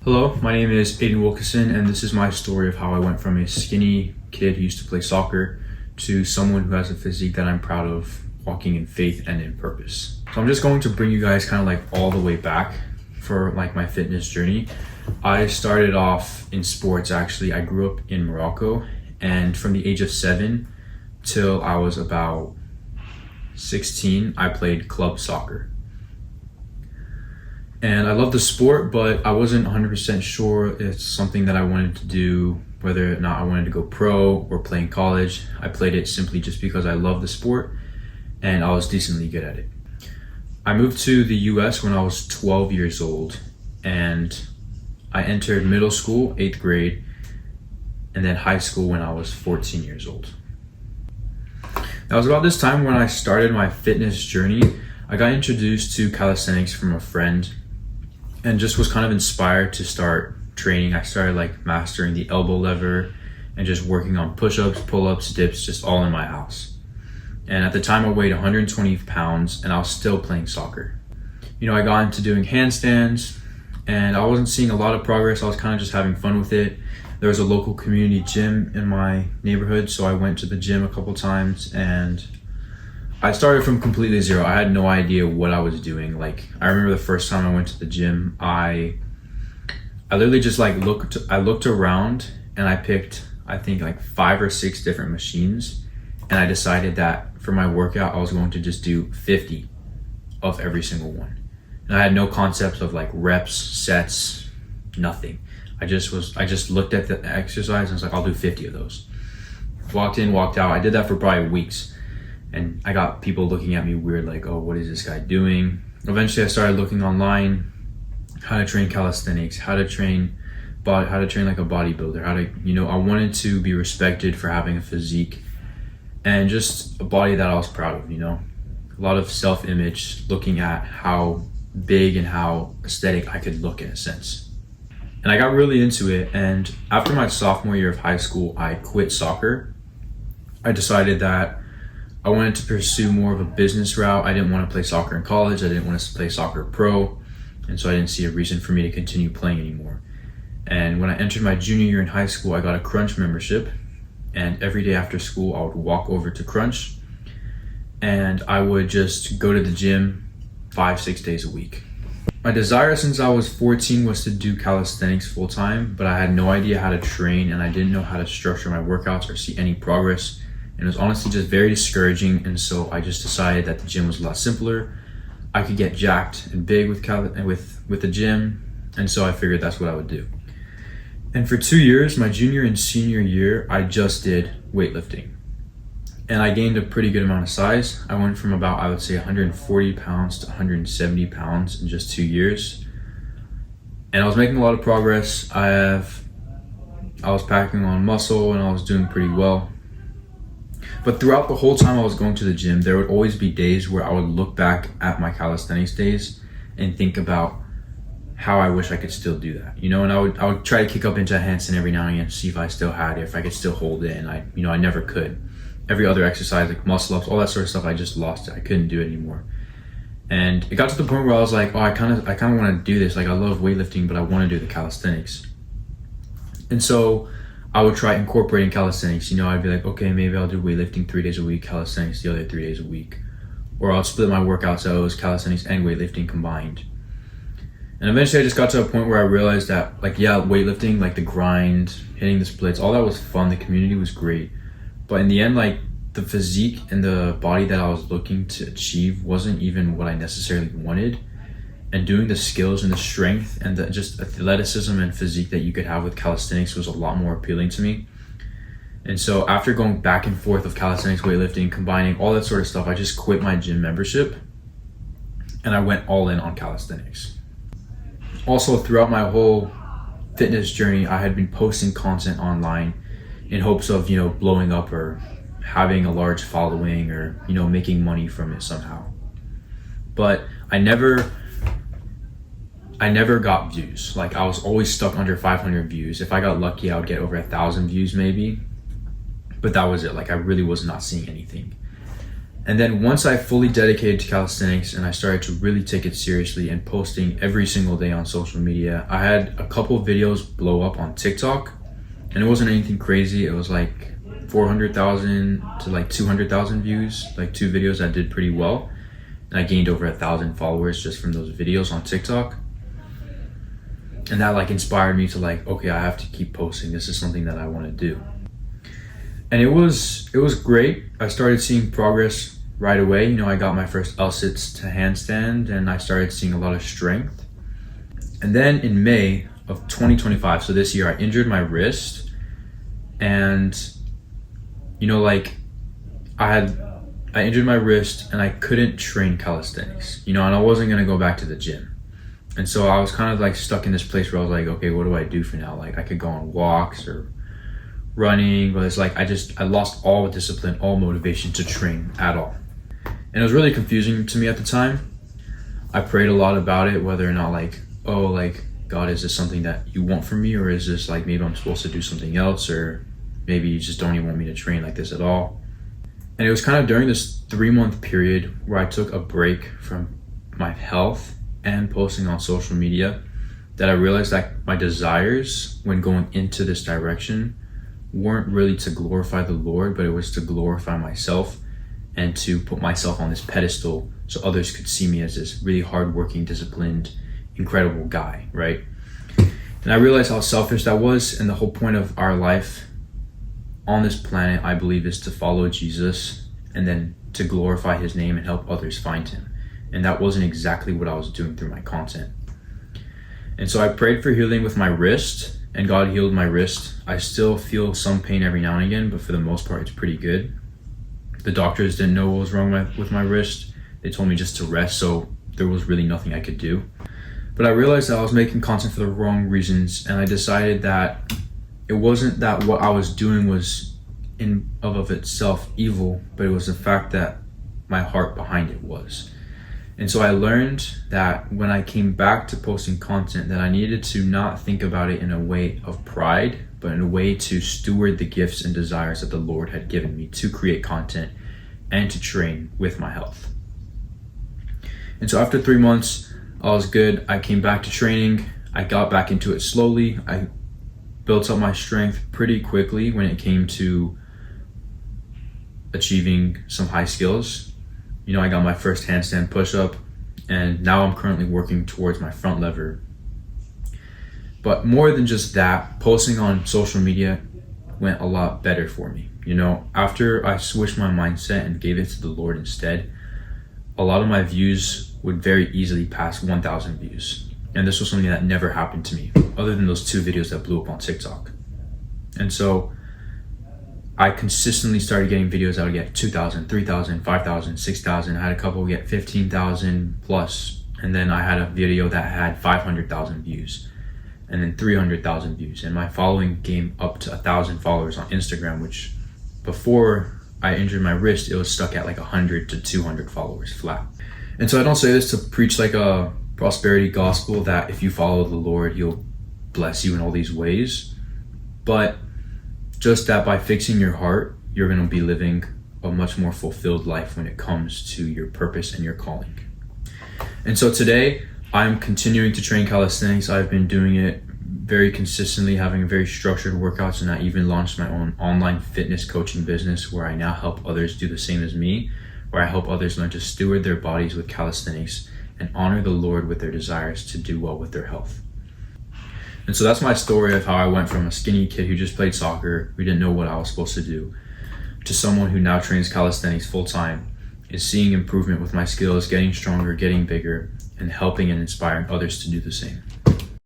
Hello, my name is Aiden Wilkinson, and this is my story of how I went from a skinny kid who used to play soccer to someone who has a physique that I'm proud of, walking in faith and in purpose. So I'm just going to bring you guys kind of like all the way back for like my fitness journey. I started off in sports actually. I grew up in Morocco, and from the age of 7 till I was about 16, I played club soccer. And I love the sport, but I wasn't 100% sure it's something that I wanted to do, whether or not I wanted to go pro or play in college. I played it simply just because I love the sport and I was decently good at it. I moved to the US when I was 12 years old, and I entered middle school, 8th grade, and then high school when I was 14 years old. Now, it was about this time when I started my fitness journey. I got introduced to calisthenics from a friend and just was kind of inspired to start training. I started like mastering the elbow lever and just working on push-ups, pull-ups, dips, just all in my house. And at the time I weighed 120 pounds and I was still playing soccer. You know, I got into doing handstands and I wasn't seeing a lot of progress. I was kind of just having fun with it. There was a local community gym in my neighborhood, so I went to the gym a couple times and I started from completely zero. I had no idea what I was doing. Like, I remember the first time I went to the gym, I literally just like looked around and I picked, I think like 5 or 6 different machines. And I decided that for my workout, I was going to just do 50 of every single one. And I had no concept of like reps, sets, nothing. I just looked at the exercise and was like, I'll do 50 of those. Walked in, walked out. I did that for probably weeks. And I got people looking at me weird, like, oh, what is this guy doing? Eventually I started looking online, how to train calisthenics, how to train like a bodybuilder, I wanted to be respected for having a physique and just a body that I was proud of, a lot of self-image, looking at how big and how aesthetic I could look in a sense. And I got really into it. And after my sophomore year of high school, I quit soccer. I decided that I wanted to pursue more of a business route. I didn't want to play soccer in college. I didn't want to play soccer pro. And so I didn't see a reason for me to continue playing anymore. And when I entered my junior year in high school, I got a Crunch membership. And every day after school, I would walk over to Crunch and I would just go to the gym 5-6 days a week. My desire since I was 14 was to do calisthenics full time, but I had no idea how to train and I didn't know how to structure my workouts or see any progress. And it was honestly just very discouraging, and so I just decided that the gym was a lot simpler. I could get jacked and big with the gym, and so I figured that's what I would do. And for 2 years, my junior and senior year, I just did weightlifting. And I gained a pretty good amount of size. I went from about, I would say, 140 pounds to 170 pounds in just 2 years. And I was making a lot of progress. I was packing on muscle and I was doing pretty well. But throughout the whole time I was going to the gym, there would always be days where I would look back at my calisthenics days and think about how I wish I could still do that, and I would try to kick up into a handstand every now and again to see if I still had it, if I could still hold it, and I never could. Every other exercise, like muscle ups, all that sort of stuff, I just lost it. I couldn't do it anymore. And it got to the point where I was like, oh, I kind of want to do this. Like, I love weightlifting, but I want to do the calisthenics. And so I would try incorporating calisthenics. I'd be like, okay, maybe I'll do weightlifting 3 days a week, calisthenics the other 3 days a week. Or I'll split my workouts so it was calisthenics and weightlifting combined. And eventually I just got to a point where I realized that, weightlifting, like the grind, hitting the splits, all that was fun. The community was great. But in the end, the physique and the body that I was looking to achieve wasn't even what I necessarily wanted. And doing the skills and the strength and the just athleticism and physique that you could have with calisthenics was a lot more appealing to me. And so after going back and forth of calisthenics, weightlifting, combining all that sort of stuff, I just quit my gym membership and I went all in on calisthenics. Also, throughout my whole fitness journey, I had been posting content online in hopes of, blowing up or having a large following or, making money from it somehow. But I never got views. Like, I was always stuck under 500 views. If I got lucky, I would get over 1,000 views maybe. But that was it. Like, I really was not seeing anything. And then once I fully dedicated to calisthenics and I started to really take it seriously and posting every single day on social media, I had a couple of videos blow up on TikTok, and it wasn't anything crazy. It was like 400,000 to like 200,000 views, like 2 videos that did pretty well. And I gained over 1,000 followers just from those videos on TikTok. And that like inspired me to like, okay, I have to keep posting. This is something that I want to do. And it was great. I started seeing progress right away. You know, I got my first L-sits to handstand and I started seeing a lot of strength. And then in May of 2025, so this year, I injured my wrist. And, you know, like I injured my wrist and I couldn't train calisthenics, you know, and I wasn't going to go back to the gym. And so I was kind of like stuck in this place where I was like, okay, what do I do for now? Like I could go on walks or running, but it's like I lost all discipline, all motivation to train at all. And it was really confusing to me at the time. I prayed a lot about it, whether or not like, oh, like, God, is this something that you want from me? Or is this like, maybe I'm supposed to do something else? Or maybe you just don't even want me to train like this at all. And it was kind of during this 3-month period where I took a break from my health and posting on social media that I realized that my desires when going into this direction weren't really to glorify the Lord, but it was to glorify myself and to put myself on this pedestal so others could see me as this really hardworking, disciplined, incredible guy, right? And I realized how selfish that was, and the whole point of our life on this planet, I believe, is to follow Jesus and then to glorify his name and help others find him. And that wasn't exactly what I was doing through my content. And so I prayed for healing with my wrist, and God healed my wrist. I still feel some pain every now and again, but for the most part, it's pretty good. The doctors didn't know what was wrong with my wrist. They told me just to rest, so there was really nothing I could do. But I realized that I was making content for the wrong reasons, and I decided that it wasn't that what I was doing was in of itself evil, but it was the fact that my heart behind it was. And so I learned that when I came back to posting content, that I needed to not think about it in a way of pride, but in a way to steward the gifts and desires that the Lord had given me to create content and to train with my health. And so after 3 months, I was good. I came back to training. I got back into it slowly. I built up my strength pretty quickly when it came to achieving some high skills. You know, I got my first handstand push-up, and now I'm currently working towards my front lever. But more than just that, posting on social media went a lot better for me. You know, after I switched my mindset and gave it to the Lord instead, a lot of my views would very easily pass 1,000 views. And this was something that never happened to me, other than those 2 videos that blew up on TikTok. And so I consistently started getting videos that would get 2,000, 3,000, 5,000, 6,000. I had a couple get 15,000 plus. And then I had a video that had 500,000 views and then 300,000 views. And my following came up to 1,000 followers on Instagram, which before I injured my wrist, it was stuck at like 100 to 200 followers flat. And so I don't say this to preach like a prosperity gospel that if you follow the Lord, he'll bless you in all these ways. But just that by fixing your heart, you're going to be living a much more fulfilled life when it comes to your purpose and your calling. And so today, I'm continuing to train calisthenics. I've been doing it very consistently, having very structured workouts, and I even launched my own online fitness coaching business where I now help others do the same as me, where I help others learn to steward their bodies with calisthenics and honor the Lord with their desires to do well with their health. And so that's my story of how I went from a skinny kid who just played soccer, who didn't know what I was supposed to do, to someone who now trains calisthenics full time, is seeing improvement with my skills, getting stronger, getting bigger, and helping and inspiring others to do the same.